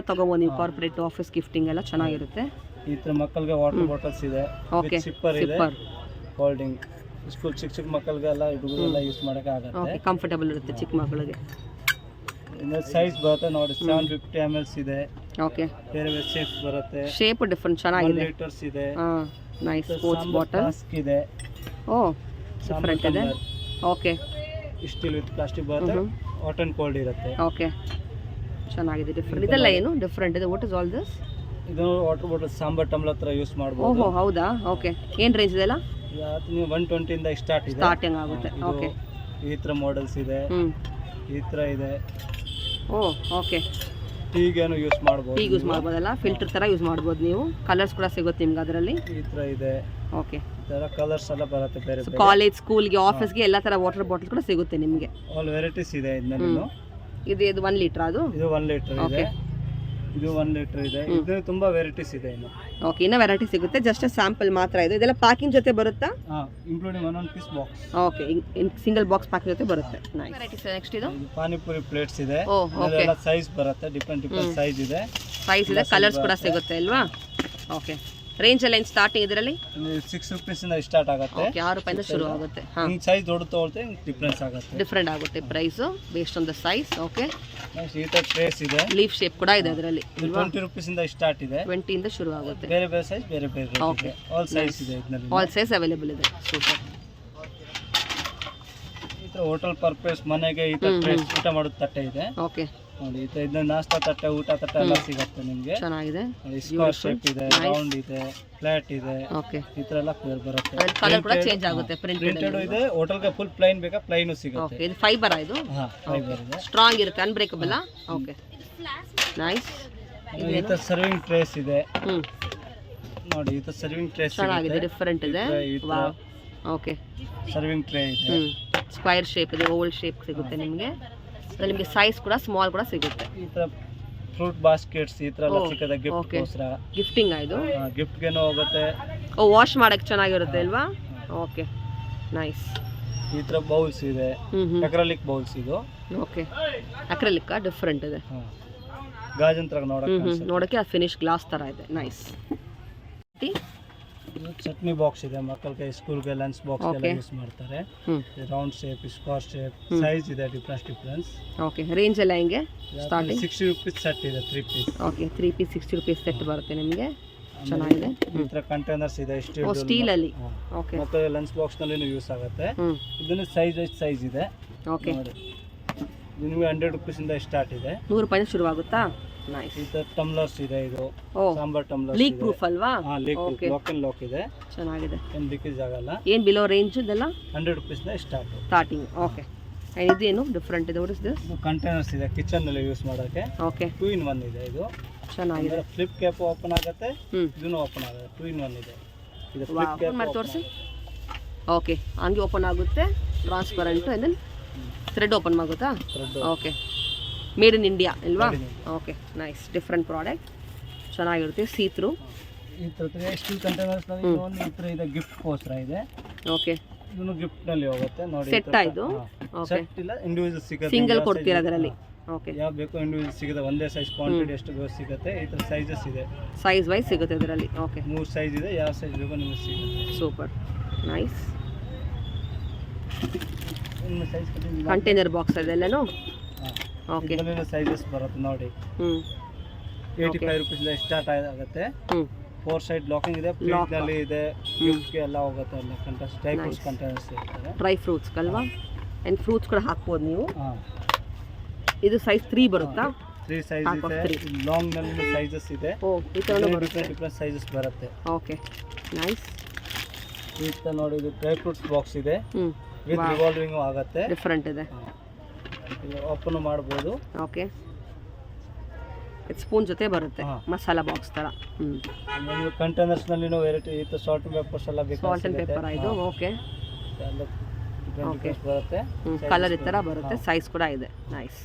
ತಗೋಬಹುದು ನೀವು, ಕಾರ್ಪೊರೇಟ್ ಆಫೀಸ್ ಗಿಫ್ಟಿಂಗ್ ಎಲ್ಲ ಚೆನ್ನಾಗಿರುತ್ತೆ. ಈ ತರ ಮಕ್ಕಳಿಗೆ ವಾಟರ್ ಬಾಟಲ್ಸ್ ಇದೆ, ಓಕೆ. ಸಿಪ್ಪರ್ ಇದೆ, ಹೋಲ್ಡಿಂಗ್. ಸ್ಕೂಲ್ ಚಿಕ್ಕ ಮಕ್ಕಳಿಗೆಲ್ಲ ಹುಡುಗರೆಲ್ಲ ಯೂಸ್ ಮಾಡಕ್ಕೆ ಆಗುತ್ತೆ. ಓಕೆ, ಕಂಫರ್ಟಬಲ್ ಇರುತ್ತೆ ಚಿಕ್ಕ ಮಕ್ಕಳಿಗೆ. ಇನ್ನು ಸೈಜ್ ಬರುತ್ತೆ ನೋಡಿ, 750 ml ಇದೆ. ಓಕೆ. ಬೇರೆ ಬೇರೆ ಶೇಪ್ಸ್ ಬರುತ್ತೆ. ಶೇಪ್ ಡಿಫರೆಂಟ್ ಚೆನ್ನಾಗಿದೆ. 1 ಲೀಟರ್ಸ್ ಇದೆ. Nice sports bottle. ಫ್ಲಾಸ್ಕ್ ಇದೆ. ಓ, ಡಿಫರೆಂಟ್ ಇದೆ. ಓಕೆ. ಸ್ಟೀಲ್ ವಿತ್ ಪ್ಲಾಸ್ಟಿಕ್ ಬರುತ್ತೆ, ಹಾಟ್ ಅಂಡ್ ಕೋಲ್ಡ್ ಇರುತ್ತೆ. ಓಕೆ, ಚೆನ್ನಾಗಿದೆ. ಡಿಫರೆಂಟ್ ಇದೆಲ್ಲ ಏನು ಡಿಫರೆಂಟ್ ಇದೆ? What is all this? ಇದು ವಾಟರ್ ಬಾಟಲ್ ಸಾಂಬಾರ್ ಟಮ್ಲರ್ ಹತ್ರ ಯೂಸ್ ಮಾಡ್ಬೋದು. ಓಹೋ, ಹೌದಾ? ಓಕೆ. ಏನು ರೇಂಜ್ ಇದೆಲ್ಲ? ನೀವು 120 ಇಂದ ಸ್ಟಾರ್ಟಿಂಗ್ ಆಗುತ್ತೆ. ಓಕೆ. ಈ ತರ ಮಾಡೆಲ್ಸ್ ಇದೆ, ಈ ತರ ಇದೆ. ಓ, ಓಕೆ. ಟೀಗೇನು ಯೂಸ್ ಮಾಡ್ಬೋದು. ಟೀಗೆ ಯೂಸ್ ಮಾಡ್ಬೋದಲ್ಲ, ಫಿಲ್ಟರ್ ತರ ಯೂಸ್ ಮಾಡ್ಬೋದು ನೀವು. ಕಲರ್ಸ್ ಕೂಡ ಸಿಗುತ್ತೆ ನಿಮ್ಗೆ ಅದರಲ್ಲಿ. ಈ ತರ ಇದೆ. ಓಕೆ. ಈ ತರ ಕಲರ್ಸ್ ಎಲ್ಲ ಬರುತ್ತೆ ಬೇರೆ ಬೇರೆ. ಕಾಲೇಜ್, ಸ್ಕೂಲ್ಗೆ, ಆಫೀಸ್ಗೆ ಎಲ್ಲ ತರ ವಾಟರ್ ಬಾಟಲ್ ಕೂಡ ಸಿಗುತ್ತೆ ನಿಮಗೆ. ಆಲ್ ವೆರೈಟೀಸ್ ಇದೆ ಇದರಲ್ಲಿ. ಇದು 1 ಲೀಟರ್. ಅದು ಇದು 1 ಲೀಟರ್ ಇದೆ. ಇದು 1 ಲೀಟರ್ ಇದೆ. ಇದು ತುಂಬಾ ವೆರೈಟೀಸ್ ಇದೆ ಇನ್ನು. ಓಕೆ, ಇನ್ನೂ ವೆರೈಟಿ ಸಿಗುತ್ತೆ. ಜಸ್ಟ್ ಸ್ಯಾಂಪಲ್ ಮಾತ್ರ ಇದು. ಇದೆಲ್ಲ ಪ್ಯಾಕಿಂಗ್ ಜೊತೆ ಬರುತ್ತಾ? Including 1 piece box. Okay, single box packing ಜೊತೆ ಬರುತ್ತೆ. ನೈಸ್. ವೆರೈಟೀಸ್ ನೆಕ್ಸ್ಟ್ ಇದು ಪಾನಿಪುರಿ ಪ್ಲೇಟ್ಸ್ ಇದೆ. ಓಕೆ. ಎಲ್ಲ ಸೈಜ್ ಬರುತ್ತೆ, ಡಿಫರೆಂಟ್ ಸೈಜ್ ಇದೆ. ಸೈಜ್ ಇದೆ, ಕಲರ್ಸ್ ಕೂಡ ಸಿಗುತ್ತೆ ಅಲ್ವಾ? ಓಕೆ. ರೇಂಜ್ ಎಲ್ಲ ಏನು ಸ್ಟಾರ್ಟಿಂಗ್ ಇದರಲ್ಲಿ? 6 rupees ಇಂದ ಸ್ಟಾರ್ಟ್ ಆಗುತ್ತೆ. ಓಕೆ, 6 ರೂಪಾಯಿಂದ ಶುರು ಆಗುತ್ತೆ. ಈ ಸೈಜ್ ದೊಡ್ಡ ತಗೊಳ್ತೆ ಡಿಫರೆನ್ಸ್ ಆಗುತ್ತೆ. ಡಿಫರೆಂಟ್ ಆಗುತ್ತೆ price based on the size. Okay. ಈ ತರ ಟ್ರೇಸ್ ಇದೆ, ಲೀಫ್ ಶೇಪ್ ಕೂಡ ಇದೆ ಅದರಲ್ಲಿ. 20 rupees ಇಂದ ಸ್ಟಾರ್ಟ್ ಇದೆ. 20 ಇಂದ ಶುರು ಆಗುತ್ತೆ. ಬೇರೆ ಬೇರೆ ಸೈಜ್, ಬೇರೆ ಬೇರೆ ರೇಟ್ ಇದೆ. ಆಲ್ ಸೈಜ್ ಇದೆ ಇದರಲ್ಲಿ. ಆಲ್ ಸೈಜ್ ಅವೈಲೇಬಲ್ ಇದೆ. ಸೂಪರ್. ಈ ತರ ಹೋಟೆಲ್ ಪರ್ಪಸ್ ಮನೆಗೆ ಈ ತರ ಟ್ರೇಸ್ ಊಟ ಮಾಡೋ ತಟ್ಟೆ ಇದೆ. ಓಕೆ. ನೋಡಿ, ಈ ತರ ಇದನ್ನ ನಾಷ್ಟಾ ತಟ್ಟೆ, ಊಟ ತಟ್ಟೆ ಎಲ್ಲ ಸಿಗುತ್ತೆ ನಿಮಗೆ. ಚೆನ್ನಾಗಿದೆ. ಸ್ಕ್ವೇರ್ ಶೇಪ್ ಇದೆ, ರೌಂಡ್ ಇದೆ, ಫ್ಲಾಟ್ ಇದೆ. ಓಕೆ. ಈ ತರ ಎಲ್ಲ ಕಲರ್ ಬರುತ್ತೆ. ಕಲರ್ ಕೂಡ ಚೇಂಜ್ ಆಗುತ್ತೆ. ಪ್ರಿಂಟೆಡ್ ಇದೆ. ಹೋಟೆಲ್ಗೆ ಫುಲ್ ಪ್ಲೈನ್ ಬೇಕಾ ಪ್ಲೈನ್ ಸಿಗುತ್ತೆ. ಓಕೆ. ಇದು ಫೈಬರ್ ಇದು? ಫೈಬರ್ ಇದೆ. ಸ್ಟ್ರಾಂಗ್ ಇರುತ್ತೆ, ಅನ್ಬ್ರೇಕಬಲ್. Okay, nice. ಈ ತರ ಸರ್ವಿಂಗ್ ಟ್ರೇಸ್ ಇದೆ. ನೋಡಿ, ಈ ತರ ಸರ್ವಿಂಗ್ ಟ್ರೇಸ್ ಚೆನ್ನಾಗಿದೆ, ಡಿಫರೆಂಟ್ ಇದೆ. ವಾವ್. ಓಕೆ. ಸರ್ವಿಂಗ್ ಟ್ರೇ ಇದೆ. ಸ್ಕ್ವೇರ್ ಶೇಪ್ ಇದೆ, ಓವಲ್ ಶೇಪ್ ಸಿಗುತ್ತೆ ನಿಮಗೆ. ಅದ್ರಲ್ಲಿ ನಿಮಗೆ ಸೈಜ್ ಕೂಡ ಸ್ಮಾಲ್ ಕೂಡ ಸಿಗುತ್ತೆ. ಈ ತರ ಫ್ರೂಟ್ ಬಾಸ್ಕೆಟ್ಸ್ ಈ ತರ ಎಲ್ಲ ಸಿಗುತ್ತೆ ಗಿಫ್ಟ್ಗೋಸ್ಕರ. ಗಿಫ್ಟಿಂಗ್ ಇದು? ಗಿಫ್ಟ್ಗೆನೂ ಹೋಗುತ್ತೆ. ಓ, ವಾಶ್ ಮಾಡಕ್ಕೆ ಚೆನ್ನಾಗಿರುತ್ತೆ ಅಲ್ವಾ? Okay, nice. ಈ ತರ ಬೌಲ್ಸ್ ಇದೆ, ಅಕ್ರಲಿಕ್ ಬೌಲ್ಸ್ ಇದು. ಓಕೆ. ಅಕ್ರಲಿಕ್ ಡಿಫರೆಂಟ್ ಇದೆ. ಗಾಜನ್ ತರ ನೋಡಕ್ಕೆ ಫಿನಿಶ್ ಗ್ಲಾಸ್ ತರ ಇದೆ. ನೈಸ್. ಚಟ್ನಿ ಬಾಕ್ಸ್ ಇದೆ, ಮಕ್ಕಳಿಗೆ ಸ್ಕೂಲ್ಗೆ ಲಂಚ್ ಬಾಕ್ಸ್ ಎಲ್ಲ ಯೂಸ್ ಮಾಡ್ತಾರೆ. Round shape, square shape, size ಇದೆ ಡಿಫರೆನ್ಸ್. ಓಕೆ. ರೇಂಜ್ ಎಲ್ಲ ಹೆಂಗೆ ಸ್ಟಾರ್ಟಿಂಗ್? 60 rupees ಸೆಟ್ ಇದೆ, 3 piece. Okay, 3 piece 60 rupees set ಬರುತ್ತೆ ನಿಮಗೆ. ಚೆನ್ನಾಗಿದೆ. ಈ ತರ ಕಂಟೈನರ್ಸ್ ಇದೆ, ಸ್ಟೀಲ್ ಅಲ್ಲಿ. ಓಕೆ. ಮತ್ತೆ ಲಂಚ್ ಬಾಕ್ಸ್ ನಲ್ಲಿ ಯೂಸ್ ಆಗುತ್ತೆ. ಇದನ್ನ ಸೈಜ್ ಇದೆ. ಓಕೆ. ನಿಮಗೆ 100 rupees ಇಂದ ಸ್ಟಾರ್ಟ್ ಇದೆ. 100 ರೂಪಾಯಿಂದ ಶುರು ಆಗುತ್ತಾ? ನೈಸ್. ಈ ತರ ಟಮ್ಲರ್ಸ್ ಇದೆ. ಇದು ಸಾಂಬಾರ್ ಟಮ್ಲರ್, ಲೀಕ್ ಪ್ರೂಫ್ ಅಲ್ವಾ? ಲೀಕ್ ಲಾಕ್ ಇದೆ. ಚೆನ್ನಾಗಿದೆ, ಏನು ಲೀಕೇಜ್ ಆಗಲ್ಲ. ಏನು ಬಿಲೋ ರೇಂಜ್ ಇದೆಲ್ಲ? 100 rupees ಇಂದ ಸ್ಟಾರ್ಟಿಂಗ್. ಓಕೆ. ಇದೇನು ಡಿಫರೆಂಟ್ ಇದೆ? What is this? ಇದು ಕಂಟೈನರ್ಸ್ ಇದೆ, ಕಿಚನ್ ನಲ್ಲಿ ಯೂಸ್ ಮಾಡೋಕೆ. ಓಕೆ. 2 in 1 ಇದೆ. ಇದು ಚೆನ್ನಾಗಿದೆ. ಫ್ಲಿಪ್ ಕ್ಯಾಪ್ ಓಪನ್ ಆಗುತ್ತೆ, ಇದನ್ನು ಓಪನ್ ಆಗುತ್ತೆ. 2 in 1 ಇದೆ. ಇದು ಫ್ಲಿಪ್ ಕ್ಯಾಪ್ ಮಾಡಿ ತೋರಿಸಿ. ಓಕೆ, ಹಂಗೆ ಓಪನ್ ಆಗುತ್ತೆ, transparent. And then thread open ಆಗುತ್ತಾ? ಓಕೆ. ಮೇಡ್ ಇನ್ ಇಂಡಿಯಾ ಅಲ್ವಾ? Okay, nice. ಡಿಫ್ರೆಂಟ್ ಪ್ರಾಡಕ್ಟ್, ಚೆನ್ನಾಗಿರುತ್ತೆ. ಸೀ ಥ್ರೂ ಈ ಥರ ಸ್ಟೀಲ್ ಕಂಟೈನರ್ಸ್ ನಲ್ಲಿ ಒಂದು ಈ ಥರ ಇದೆ. ಗಿಫ್ಟ್ ಗೋಸ್ಕರ ಇದೆ. ಓಕೆ. ಇದನ್ನು ಗಿಫ್ಟ್ ನಲ್ಲಿ ಹೋಗುತ್ತೆ. ನೋಡಿ, ಸೆಟ್ ಇದು? ಓಕೆ. ಸೆಟ್ ಇಲ್ಲ, ಇಂಡಿವಿಜುವಲ್ ಸಿಗುತ್ತೆ. ಸಿಂಗಲ್ ಕೊಡ್ತೀರಾ ಅದರಲ್ಲಿ? ಓಕೆ. ಯಾವ ಬೇಕು ಇಂಡಿವಿಜುವಲ್ ಸಿಗುತ್ತೆ. ಒಂದೇ ಸೈಜ್ ಕ್ವಾಂಟಿಟಿ ಎಷ್ಟು ಬೇಕು ಸಿಗುತ್ತೆ. ಈ ಥರ ಸೈಜಸ್ ಇದೆ, ಸೈಜ್ ವೈಸ್ ಸಿಗುತ್ತೆ ಇದರಲ್ಲಿ. ಓಕೆ. 3 ಸೈಜ್ ಇದೆ, ಯಾವ ಸೈಜ್ ಬೇಕೋ ನಿಮಗೆ ಸಿಗುತ್ತೆ. Super, nice. Size container box ಇದೆಲ್ಲನೂ. ಓಕೆ. ಇದರಲ್ಲಿ ಸೈಜಸ್ ಬರುತ್ತೆ ನೋಡಿ. 85 rupees ಇಂದ ಸ್ಟಾರ್ಟ್ ಆಗುತ್ತೆ. 4 ಸೈಡ್ ಲಾಕಿಂಗ್ ಇದೆ, ಪ್ಲೇಟ್ ನಲ್ಲಿ ಇದೆ, ಗಿಫ್ಟ್ ಗೆ ಎಲ್ಲ ಹೋಗುತ್ತೆ. ಎಲ್ಲ ಕಂಟೈನರ್ಸ್, ಡ್ರೈ ಫ್ರೂಟ್ಸ್ ಕಂಟೈನರ್ಸ್ ಇರ್ತದೆ. ಡ್ರೈ ಫ್ರೂಟ್ಸ್ ಅಲ್ವಾ? ಅಂಡ್ ಫ್ರೂಟ್ಸ್ ಕೂಡ ಹಾಕ್ಬೋದು ನೀವು. ಇದು ಸೈಜ್ 3 ಬರುತ್ತಾ? 3 ಸೈಜ್ ಇದೆ. ಲಾಂಗ್ ನಲ್ಲಿ ಸೈಜಸ್ ಇದೆ. ಓ, ಈ ತರ ಬರುತ್ತೆ. ಡಿಫರೆಂಟ್ ಸೈಜಸ್ ಬರುತ್ತೆ. Okay, nice. ಈ ತರ ನೋಡಿ, ಇದು ಡ್ರೈ ಫ್ರೂಟ್ಸ್ ಬಾಕ್ಸ್ ಇದೆ, ವಿತ್ ರಿವಾಲ್ವಿಂಗ್ ಆಗುತ್ತೆ. ಡಿಫರೆಂಟ್ ಇದೆ. ಓಪನ್ ಮಾಡಬಹುದು. ಓಕೆ. ಇದು ಸ್ಪೂನ್ ಜೊತೆ ಬರುತ್ತೆ ಹಾ. ಮಸಾಲಾ ಬಾಕ್ಸ್ ಥರ. ಆಮೇಲೆ ಕಂಟೈನರ್ಸ್ ನಲ್ಲಿ ವೆರೈಟಿ ಇತ್ತು, ಸಾಲ್ಟ್ ಪೇಪರ್ಸ್ ಎಲ್ಲ ಬೇಕು. ಸಾಲ್ಟ್ ಆ್ಯಂಡ್ ಪೆಪ್ಪರ್ ಇದು. Okay, Okay. ಬರುತ್ತೆ. ಕಲರ್ ಈ ಥರ ಬರುತ್ತೆ, ಸೈಜ್ ಕೂಡ ಇದೆ. ನೈಸ್.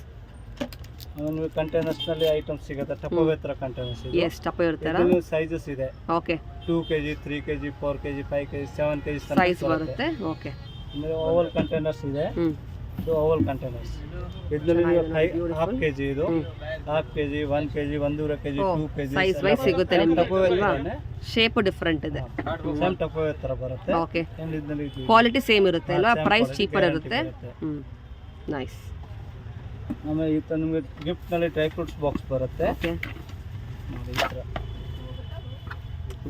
ಆಮೇಲೆ ಕಂಟೈನರ್ಸ್ ನಲ್ಲಿ ಐಟಮ್ಸ್ ಸಿಗುತ್ತೆ, ಟಪ್ಪರ್ ತರ ಕಂಟೈನರ್ಸ್ ಇದೆ. ಎಸ್ ಟಪ್ಪ ಇರ್ತಾರ. ಸೈಜಸ್ ಇದೆ. Okay, 2 kg, 3 kg, 4 kg, 5 kg, 7 kg size ಬರುತ್ತೆ. ಓಕೆ, ಆಮೇಲೆ ಓವಲ್ ಕಂಟೈನರ್ಸ್ ಇದೆ. ಇದು ಓವಲ್ ಕಂಟೈನರ್ಸ್. ಇದರಲ್ಲಿ ಹಾಫ್ kg ಇದು, half kg, 1 kg, 1.5 kg, 2 kg size wise ಸಿಗುತ್ತೆ ನಿಮಗೆ ಅಲ್ವಾ? ಶೇಪ್ ಡಿಫ್ರೆಂಟ್ ಇದೆ. ಸೇಮ್ ಟಪ್ಪರ್ ತರ ಬರುತ್ತೆ. ಓಕೆ, And ಇದರಲ್ಲಿ ಕ್ವಾಲಿಟಿ ಸೇಮ್ ಇರುತ್ತೆ ಅಲ್ವಾ? same price quality, cheaper guarantee ಇರುತ್ತೆ. ಬರುತ್ತೆ. ನೈಸ್. ಆಮೇಲೆ ಈ ತರ ನಿಮಗೆ ಗಿಫ್ಟ್ ನಲ್ಲಿ ಡ್ರೈ ಫ್ರೂಟ್ಸ್ ಬಾಕ್ಸ್ ಬರುತ್ತೆ. ಓಕೆ, ನೋಡಿ ಈ ತರ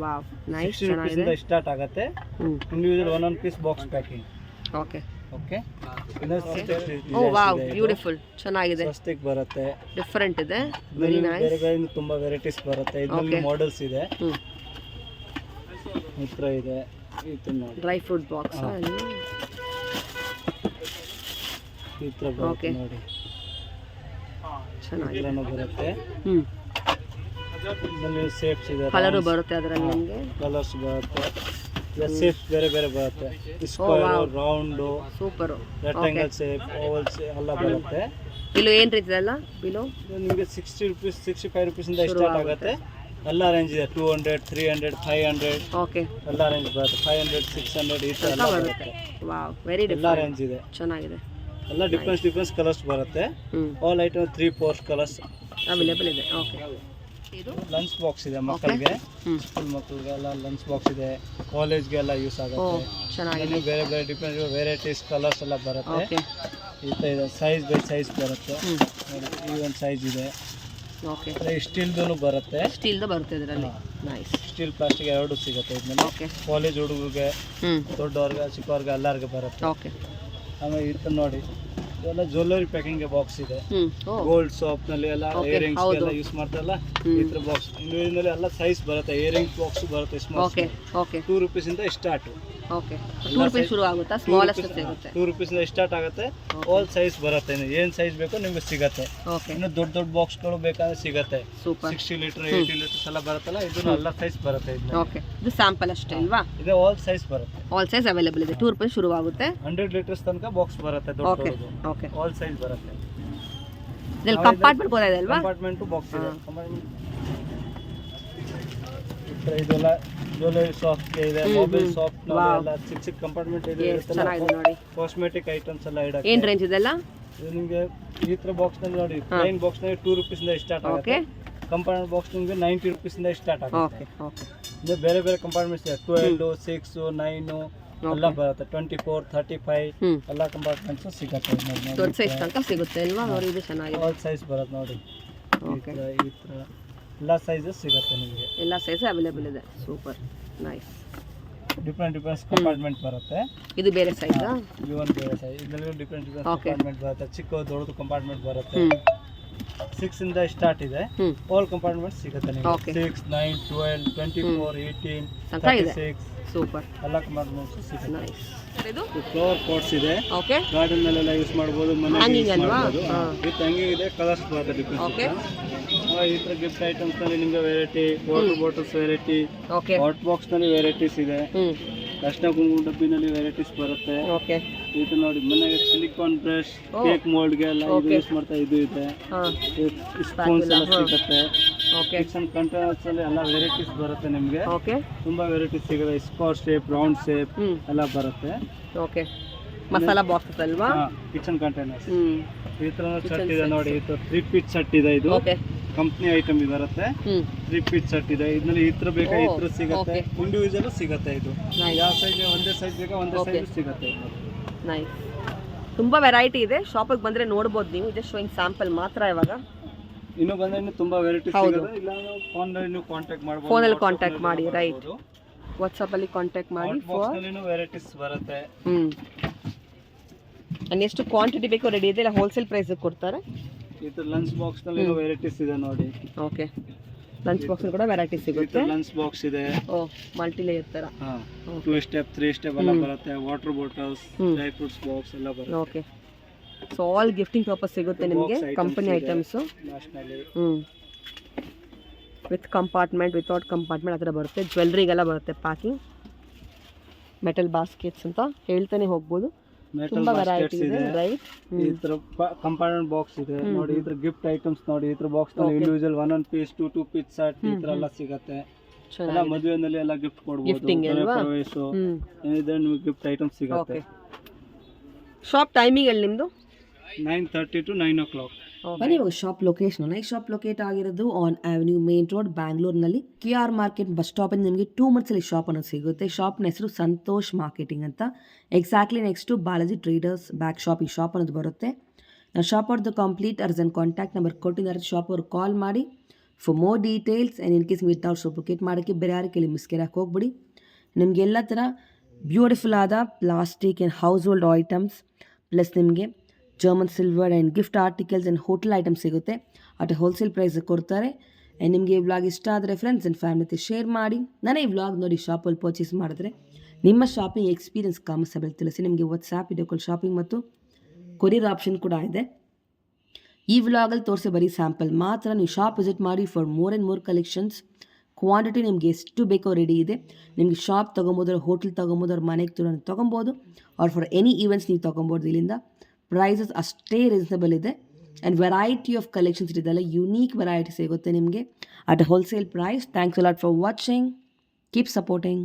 ವಾವ್, ನೈಸ್. 60 rupees ಇಂದ ಸ್ಟಾರ್ಟ್ ಆಗುತ್ತೆ. ಇಂಡಿವಿಜುವಲ್ ಒಂದೊಂದು piece box packing. Okay, okay. Oh wow, beautiful, ಚೆನ್ನಾಗಿದೆ. ಸ್ವಸ್ತಿಕ್ ಬರುತ್ತೆ, ಡಿಫರೆಂಟ್ ಇದೆ. ವೆರಿ ಬೇರೆ ನೈಸ್. ಬೇರೆ ತುಂಬಾ ವೆರೈಟೀಸ್ ಬರುತ್ತೆ. ಇದರಲ್ಲಿ Okay. ಮಾಡೆಲ್ಸ್ ಇದೆ. ಈ ತರ ಇದೆ. ಇದು ನೋಡಿ ಡ್ರೈ ಫ್ರೂಟ್ ಬಾಕ್ಸ್. ಈ ತರ ಬರುತ್ತೆ. Okay. ನೋಡಿ ಚೆನ್ನಾಗಿದೆ. ಇದರನ್ನು ಬರುತ್ತೆ. ಇದರಲ್ಲಿ ಶೇಪ್ಸ್ ಇದೆ, ಕಲರು ಬರುತ್ತೆ ಅದರಲ್ಲಿ ನಿಮಗೆ. ಕಲರ್ಸ್ ಬರುತ್ತೆ. ಶೇಪ್ಸ್ ಬೇರೆ ಬೇರೆ ಬರುತ್ತೆ. wow. Square, round, super. Rectangle shape, Oval shape ಎಲ್ಲ ಬರುತ್ತೆ. ಬಿಲು ಏನು ರೀತಿ ಇದೆಲ್ಲ ಬಿಲು? ಇದು ನಿಮಗೆ 60 rupees, 65 rupees ಇಂದ ಸ್ಟಾರ್ಟ್ ಆಗುತ್ತೆ. ಎಲ್ಲ ರೇಂಜ್ ಇದೆ. 200, 300, 500 ಓಕೆ, ಎಲ್ಲ ರೇಂಜ್ ಬರುತ್ತೆ. 500, 600 ಈ ತರ ಎಲ್ಲ ಬರುತ್ತೆ. ವಾವ್, ವೆರಿ ಎಲ್ಲ ಡಿಫರೆಂಟ್. ರೇಂಜ್ ಇದೆ. ಚೆನ್ನಾಗಿದೆ. ಎಲ್ಲ ಡಿಫ್ರೆನ್ಸ್ ಕಲರ್ಸ್ ಬರುತ್ತೆ. ಆಲ್ ಐಟಮ್ 3-4 ಕಲರ್ಸ್ ಅವೈಲೇಬಲ್ ಇದೆ. ಓಕೆ, ಇದು ಲಂಚ್ ಬಾಕ್ಸ್ ಇದೆ ಮಕ್ಕಳಿಗೆ. ಮಕ್ಕಳಿಗೆಲ್ಲ ಲಂಚ್ ಬಾಕ್ಸ್ ಇದೆ. ಕಾಲೇಜ್ಗೆ ಎಲ್ಲ ಯೂಸ್ ಓ ಆಗುತ್ತೆ. ಚೆನ್ನಾಗಿದೆ. ಇದರಲ್ಲಿ ಬೇರೆ ಬೇರೆ ಡಿಫ್ರೆಂಟ್ ವೆರೈಟೀಸ್ ಕಲರ್ಸ್ ಎಲ್ಲ ಬರುತ್ತೆ. ಓಕೆ, ಈ ಥರ ಇದೆ. ಸೈಜ್ ಬೈ ಸೈಜ್ ಬರುತ್ತೆ. ನೋಡಿ ಈ ಒಂದು ಸೈಜ್ ಇದೆ. ಓಕೆ, ಸ್ಟೀಲ್ದು ಬರುತ್ತೆ. ಸ್ಟೀಲ್ದು ಬರುತ್ತೆ ಇದರಲ್ಲಿ. ನೈಸ್. ಸ್ಟೀಲ್, ಪ್ಲಾಸ್ಟಿಕ್ ಎರಡು ಸಿಗುತ್ತೆ ಇದರಲ್ಲಿ. ಓಕೆ, ಕಾಲೇಜ್ ಹುಡುಗರಿಗೆ, ದೊಡ್ಡವ್ರಿಗೆ, ಚಿಕ್ಕವ್ರಿಗೆ ಎಲ್ಲರಿಗೆ ಬರುತ್ತೆ. ಓಕೆ. ಆಮೇಲೆ ಇದು ನೋಡಿ ಇದೆಲ್ಲ ಜ್ಯುವೆಲ್ಲರಿ ಪ್ಯಾಕಿಂಗ್ ಬಾಕ್ಸ್ ಇದೆ. ಓ ಗೋಲ್ಡ್ ಶಾಪ್ ನಲ್ಲಿ ಎಲ್ಲ Okay, ಇಯರಿಂಗ್ಸ್ ಹೌದು. ಎಲ್ಲ ಯೂಸ್ ಮಾಡ್ತಾರಲ್ಲ, ಈ ತರ ಬಾಕ್ಸ್. ಇಂಡಿವಿಜುವಲ್ ಎಲ್ಲ ಸೈಜ್ ಬರುತ್ತೆ. ಇಯರಿಂಗ್ ಬಾಕ್ಸ್ ಬರುತ್ತೆ. ಓಕೆ, ಓಕೆ, 2 rupees ಇಂದ ಸ್ಟಾರ್ಟ್. ಓಕೆ. 2 ರೂಪಾಯಿ ಶುರು ಆಗುತ್ತಾ? ಸ್ಮಾಲೆಸ್ಟ್ ಸಿಗುತ್ತೆ. 2 rupees ಇಂದ ಸ್ಟಾರ್ಟ್ ಆಗುತ್ತೆ. ಆಲ್ ಸೈಜ್ ಬರುತ್ತೆ. ಏನು ಸೈಜ್ ಬೇಕೋ ನಿಮ್ಗೆ ಸಿಗುತ್ತೆ. ಓಕೆ, ಇನ್ನು ದೊಡ್ಡ ದೊಡ್ಡ ಬಾಕ್ಸ್ಗಳು ಬೇಕಾದ್ರೆ ಸಿಗುತ್ತೆ. ಸೂಪರ್. 60 ಲೀಟರ್, 80 ಲೀಟರ್ಸ್ ಎಲ್ಲ ಬರುತ್ತಲ್ಲ, ಇದನ್ನ ಎಲ್ಲ ಸೈಜ್ ಬರುತ್ತೆ. ಓಕೆ, ಇದು ಸ್ಯಾಂಪಲ್ ಅಷ್ಟೇ ಅಲ್ವಾ? ಇದು ಆಲ್ ಸೈಜ್ ಬರುತ್ತೆ. ಆಲ್ ಸೈಜ್ ಅವೈಲೇಬಲ್ ಇದೆ. 2 ರೂಪಾಯಿ ಶುರು ಆಗುತ್ತೆ. 100 ಲೀಟರ್ಸ್ ತನಕ ಬಾಕ್ಸ್ ಬರುತ್ತೆ. ಓಕೆ, ದೊಡ್ಡದು ಓಕೆ. ಆಲ್ ಸೈಜ್ ಬರುತ್ತೆ. ಇದರಲ್ಲಿ ಕಂಪಾರ್ಟ್ಮೆಂಟ್ ಕೂಡ ಇದೆ ಅಲ್ವಾ? ಕಂಪಾರ್ಟ್ಮೆಂಟ್ ಬಾಕ್ಸ್ ಇದೆ. ಇದೆಲ್ಲ ಜ್ಯುವೆಲ್ಲರಿ ಶಾಪ್ ಇದೆ, ಮೊಬೈಲ್ ಶಾಪ್ ಎಲ್ಲ ಚಿಕ್ಕ ಚಿಕ್ಕ ಕಂಪಾರ್ಟ್ಮೆಂಟ್ ಇದೆ. ಚೆನ್ನಾಗಿದೆ ನೋಡಿ. ಕಾಸ್ಮೆಟಿಕ್ ಐಟಮ್ಸ್ ಎಲ್ಲ ಇಡಕ್ಕೆ. ಏನು ರೇಂಜ್ ಇದೆಲ್ಲ? ಇದು ನಿಮಗೆ ಈ ತರ ಬಾಕ್ಸ್ ನಲ್ಲಿ ನೋಡಿ, ಪ್ಲೈನ್ ಬಾಕ್ಸ್ ನಲ್ಲಿ 2 rupees ಇಂದ ಸ್ಟಾರ್ಟ್ ಆಗುತ್ತೆ. ಕಂಪಾರ್ಟ್ಮೆಂಟ್ ಬಾಕ್ಸ್ ನಿಮಗೆ 90 rupees ಇಂದ ಸ್ಟಾರ್ಟ್ ಆಗುತ್ತೆ. Okay, okay. ಇದು ಬೇರೆ ಬೇರೆ ಕಂಪಾರ್ಟ್ಮೆಂಟ್ಸ್ ಇದೆ. 12, 6, 9 ಎಲ್ಲ ಬರುತ್ತೆ. 24, 35 ಎಲ್ಲ ಕಂಪಾರ್ಟ್ಮೆಂಟ್ಸ್ ಸಿಗುತ್ತೆ. ದೊಡ್ಡ ಸೈಜ್ ತನಕ ಸಿಗುತ್ತೆ ಅಲ್ವಾ? ನೋಡಿ ಇದು ಚೆನ್ನಾಗಿದೆ. ಆಲ್ ಸೈಜ್ ಬರುತ್ತೆ ನೋಡಿ. ಓಕೆ, ಈ ತರ ಎಲ್ಲ ಸೈಜಸ್ ಸಿಗುತ್ತೆ ನಿಮಗೆ. ಎಲ್ಲ ಸೈಜ್ ಅವೈಲೇಬಲ್ ಇದೆ. Super, nice. ಡಿಫ್ರೆಂಟ್ ಕಂಪಾರ್ಟ್ಮೆಂಟ್ ಬರುತ್ತೆ. ಇದು ಬೇರೆ ಸೈಜಾ? ಇವನ್ ಬೇರೆ ಸೈಜ್. ಇದರಲ್ಲಿ ಡಿಫ್ರೆಂಟ್ ಕಂಪಾರ್ಟ್ಮೆಂಟ್ ಬರುತ್ತೆ. ಚಿಕ್ಕ ದೊಡ್ಡದು ಕಂಪಾರ್ಟ್ಮೆಂಟ್ ಬರುತ್ತೆ. 6 ಇಂದ ಸ್ಟಾರ್ಟ್ ಇದೆ. ಆಲ್ ಕಂಪಾರ್ಟ್ಮೆಂಟ್ ಸಿಗುತ್ತೆ ನಿಮಗೆ. Okay. 6, 9, 12, 24, 18, ತನಕ ಇದೆ. 36 ಸೂಪರ್, ಎಲ್ಲ ಕಂಪಾರ್ಟ್ಮೆಂಟ್ಸ್ ಸಿಗುತ್ತೆ. ನೈಸ್. ಇದು ಫ್ಲವರ್ ಪಾಟ್ಸ್ ಇದೆ. ಓಕೆ, ಗಾರ್ಡನ್ ನಲ್ಲೆಲ್ಲ ಯೂಸ್ ಮಾಡ್ಬೋದು. ಮನೆಗೆ Hanging ಯೂಸ್ ಅಲ್ವಾ? ಮಾಡ್ಬೋದು. ಹಾ. ವಿತ್ ಹ್ಯಾಂಗಿಂಗ್ ಇದೆ. ಕಲರ್ಸ್ ಬರುತ್ತೆ ಡಿಫ್ರೆಂಟ್. ಓಕೆ, ಈ ತರ ಗಿಫ್ಟ್ ಐಟಮ್ಸ್ ನಲ್ಲಿ ನಿಮಗೆ variety, water bottles variety, okay. Hot box ನಲ್ಲಿ ವೆರೈಟೀಸ್ ಇದೆ. ಅರ್ಶಿನ ಕುಂಕುಮ ಡಬ್ಬಿನಲ್ಲಿ ವೆರೈಟೀಸ್ ಬರುತ್ತೆ. ಓಕೆ, ಇದು ನೋಡಿ ಮನೆಗೆ ಸಿಲಿಕಾನ್ ಬ್ರಷ್, ಓ. ಕೇಕ್ ಮೋಲ್ಡ್ಗೆ ಎಲ್ಲ ಇದು Okay. ಯೂಸ್ ಮಾಡ್ತಾ ಇದು ಇದೆ. ಹಾಂ, ಸ್ಪೂನ್ಸ್ ಎಲ್ಲ ಹಾ. ಸಿಗುತ್ತೆ. ಓಕೆ, ಕಿಚನ್ ಕಂಟೈನರ್ಸ್ ಅಲ್ಲಿ ಎಲ್ಲ ವೆರೈಟೀಸ್ ಬರುತ್ತೆ ನಿಮಗೆ. ಓಕೆ. ತುಂಬಾ ವೆರೈಟೀಸ್ ಸಿಗುತ್ತೆ. ಸ್ಕ್ವೇರ್ ಶೇಪ್, ರೌಂಡ್ ಶೇಪ್ ಎಲ್ಲ ಬರುತ್ತೆ. ಓಕೆ. ಮಸಾಲಾ ಬಾಕ್ಸ್ ಅಲ್ವಾ? Kitchen containers. ಈ ತರ Kitchen ಸೆಟ್ ಇದೆ sets. ನೋಡಿ. ಇದು 3 piece ಸೆಟ್ ಇದೆ. ಇದು ಓಕೆ, ಕಂಪ್ನಿ ಐಟಮ್ ಬರುತ್ತೆ. 3 piece ಸೆಟ್ ಇದೆ. ಇದರಲ್ಲಿ ಈ ತರ ಬೇಕಾ ಈ ತರ ಸಿಗುತ್ತೆ. Okay. ಇಂಡಿವಿಜುವಲ್ ಸಿಗುತ್ತೆ. ಇದು Nice. ಯಾವ ಸೈಜ್ ಒಂದೇ ಸೈಜ್ ಬೇಕಾ ಒಂದೇ Okay. ಸೈಜ್ ಸಿಗುತ್ತೆ. ನೈಸ್. ತುಂಬ ವೆರೈಟಿ ಇದೆ. ಶಾಪಿಗೆ ಬಂದರೆ ನೋಡ್ಬೋದು ನೀವು. ಜಸ್ಟ್ ಶೋಯಿಂಗ್ ಸ್ಯಾಂಪಲ್ ಮಾತ್ರ ಇವಾಗ. ಇನ್ನು ಬಂದ್ರೆ ಇನ್ನು ತುಂಬಾ ವೆರೈಟೀಸ್ ಹೌದು. ಸಿಗುತ್ತೆ. ಇಲ್ಲ ಫೋನ್ ನಲ್ಲಿ ನೀವು ಕಾಂಟ್ಯಾಕ್ಟ್ ಮಾಡಬಹುದು. ಫೋನಲ್ಲಿ ಕಾಂಟ್ಯಾಕ್ಟ್ ಮಾಡಿ, ರೈಟ್. ವಾಟ್ಸಪ್ಪಲ್ಲಿ ಕಾಂಟ್ಯಾಕ್ಟ್ ಮಾಡಿ ಬಾಕ್ಸ್ ನಲ್ಲಿ ವೆರೈಟೀಸ್ ಬರುತ್ತೆ. and ಎಷ್ಟು ಕ್ವಾಂಟಿಟಿ ಬೇಕೋ ರೆಡಿ ಇದೆ. ಇಲ್ಲ ಹೋಲ್ಸೇಲ್ ಪ್ರೈಸ್ ಕೊಡ್ತಾರೆ. ಇದು ಲಂಚ್ ಬಾಕ್ಸ್ ನಲ್ಲಿ ವೆರೈಟೀಸ್ ಇದೆ ನೋಡಿ. ಓಕೆ, ಲಂಚ್ ಬಾಕ್ಸ್ ಕೂಡ ವೆರೈಟಿ ಸಿಗುತ್ತೆ. ಲಂಚ್ ಬಾಕ್ಸ್ ಇದೆ. ಓ, ಮಲ್ಟಿ ಲೇಯರ್ ತರ. 2 ಸ್ಟೆಪ್ 3 ಸ್ಟೆಪ್ ಎಲ್ಲ ಬರುತ್ತೆ. Water bottles, dry fruits box ಎಲ್ಲ ಬರುತ್ತೆ. Okay, so all gifting purpose ಸಿಗುತ್ತೆ ನಿಮಗೆ. Company items. ಲಾಸ್ಟ್ ನಲ್ಲಿ ವಿತ್ ಕಂಪಾರ್ಟ್ಮೆಂಟ್ ವಿತೌಟ್ ಕಂಪಾರ್ಟ್ಮೆಂಟ್ ಆ ಥರ ಬರುತ್ತೆ. ಜ್ಯುವೆಲ್ರಿಗೆಲ್ಲ ಬರುತ್ತೆ ಪ್ಯಾಕಿಂಗ್. ಮೆಟಲ್ ಬಾಸ್ಕೆಟ್ಸ್ ಅಂತ ಹೇಳ್ತಾನೆ ಹೋಗ್ಬೋದು. ತುಂಬಾ ವೆರೈಟಿ ಇದೆ ರೈಟ್. ಈ ತರ ಕಂಪಾರ್ಟ್ಮೆಂಟ್ ಬಾಕ್ಸ್ ಇದೆ ನೋಡಿ. ಈ ತರ ಗಿಫ್ಟ್ ಐಟಮ್ಸ್ ನೋಡಿ. ಈ ತರ ಬಾಕ್ಸ್ ನಲ್ಲಿ ಇಂಡಿವಿಜುವಲ್ 1 ಪೀಸ್ 2 ಪೀಸ್ ಸೆಟ್ ಈ ತರ ಎಲ್ಲ ಸಿಗುತ್ತೆ. ಎಲ್ಲ ಮದುವೆನಲ್ಲಿ ಎಲ್ಲ ಗಿಫ್ಟ್ ಕೊಡಬಹುದು. ಪ್ರವೇಶ ಏನಿದೆ ನಿಮಗೆ ಗಿಫ್ಟ್ ಐಟಮ್ಸ್ ಸಿಗುತ್ತೆ. ಶಾಪ್ ಟೈಮಿಂಗ್ ಹೇಳಿ ನಿಮ್ಮದು? 9:30 to 9 o'clock. ಬನ್ನಿ ಇವಾಗ ಶಾಪ್ ಲೊಕೇಶನ್. ಈ ಶಾಪ್ ಲೊಕೇಟ್ ಆಗಿರೋದು ಆನ್ ಅವೆನ್ಯೂ ಮೇನ್ ರೋಡ್ ಬ್ಯಾಂಗ್ಳೂರ್ನಲ್ಲಿ KR ಮಾರ್ಕೆಟ್ ಬಸ್ ಸ್ಟಾಪಿಂದ ನಿಮಗೆ 2 minutes ಶಾಪ್ ಅನ್ನೋದು ಸಿಗುತ್ತೆ. ಶಾಪ್ನ ಹೆಸರು ಸಂತೋಷ್ ಮಾರ್ಕೆಟಿಂಗ್ ಅಂತ. Exactly next to Balaji traders back shop ಈ ಶಾಪ್ ಅನ್ನೋದು ಬರುತ್ತೆ. ನಾವು ಶಾಪ್ ಅವ್ರದ್ದು ಕಂಪ್ಲೀಟ್ ಅರ್ಜೆಂಟ್ ಕಾಂಟ್ಯಾಕ್ಟ್ ನಂಬರ್ ಕೊಟ್ಟಿದ್ದಾರೆ. ಶಾಪ್ ಅವ್ರು ಕಾಲ್ ಮಾಡಿ for more details. And in case without shop locate ಮಾಡೋಕ್ಕೆ ಬೇರೆ ಯಾರು ಕೇಳಿ ಮಿಸ್ಕೇರಾಗಿ ಹೋಗ್ಬಿಡಿ. ನಿಮಗೆ ಎಲ್ಲ ಥರ ಬ್ಯೂಟಿಫುಲ್ ಆದ plastic and household items plus ನಿಮಗೆ German silver and gift articles and hotel items ಸಿಗುತ್ತೆ. ಅಟ್ ಹೋಲ್ಸೇಲ್ ಪ್ರೈಸ್ ಕೊಡ್ತಾರೆ. ಆ್ಯಂಡ್ ನಿಮಗೆ ಈ ವ್ಲಾಗ್ ಇಷ್ಟ ಆದರೆ ಫ್ರೆಂಡ್ಸ್ ಆ್ಯಂಡ್ ಫ್ಯಾಮಿಲಿ ಜೊತೆ ಶೇರ್ ಮಾಡಿ. ನಾನು ಈ ವ್ಲಾಗ್ ನೋಡಿ ಶಾಪಲ್ಲಿ ಪರ್ಚೇಸ್ ಮಾಡಿದ್ರೆ ನಿಮ್ಮ ಶಾಪಿಂಗ್ ಎಕ್ಸ್ಪೀರಿಯನ್ಸ್ ಕಾಮೆಂಟ್ಸಲ್ಲಿ ತಿಳಿಸಿ. ನಿಮಗೆ ವಾಟ್ಸ್ಆ್ಯಪ್ ವಿಡಿಯೋ ಕಾಲ್ ಶಾಪಿಂಗ್ ಮತ್ತು ಕೊರಿಯರ್ ಆಪ್ಷನ್ ಕೂಡ ಇದೆ. ಈ ವ್ಲಾಗಲ್ಲಿ ತೋರಿಸಿ ಬರೀ ಸ್ಯಾಂಪಲ್ ಮಾತ್ರ. ನೀವು ಶಾಪ್ ವಿಸಿಟ್ ಮಾಡಿ for more and more collections. Quantity ನಿಮಗೆ ಎಷ್ಟು ಬೇಕೋ ರೆಡಿ ಇದೆ. ನಿಮಗೆ ಶಾಪ್ ತೊಗೊಬೋದು, ಹೋಟೆಲ್ ತೊಗೊಬೋದು, ಅವ್ರ ಮನೆಗೆ ತೊಗೊಬೋದು, ಆರ್ ಫಾರ್ ಎನಿ ಈವೆಂಟ್ಸ್ ನೀವು ತೊಗೊಬೋದು. ಇಲ್ಲಿಂದ ಪ್ರೈಸಸ್ ಅಷ್ಟೇ ರೀಸನಬಲ್ ಇದೆ. ಆ್ಯಂಡ್ ವೆರೈಟಿ ಆಫ್ ಕಲೆಕ್ಷನ್ಸ್ ಇದೆಲ್ಲ ಯುನೀಕ್ ವೆರೈಟಿ ಸಿಗುತ್ತೆ ನಿಮಗೆ at wholesale price. Thanks a lot for watching. Keep supporting.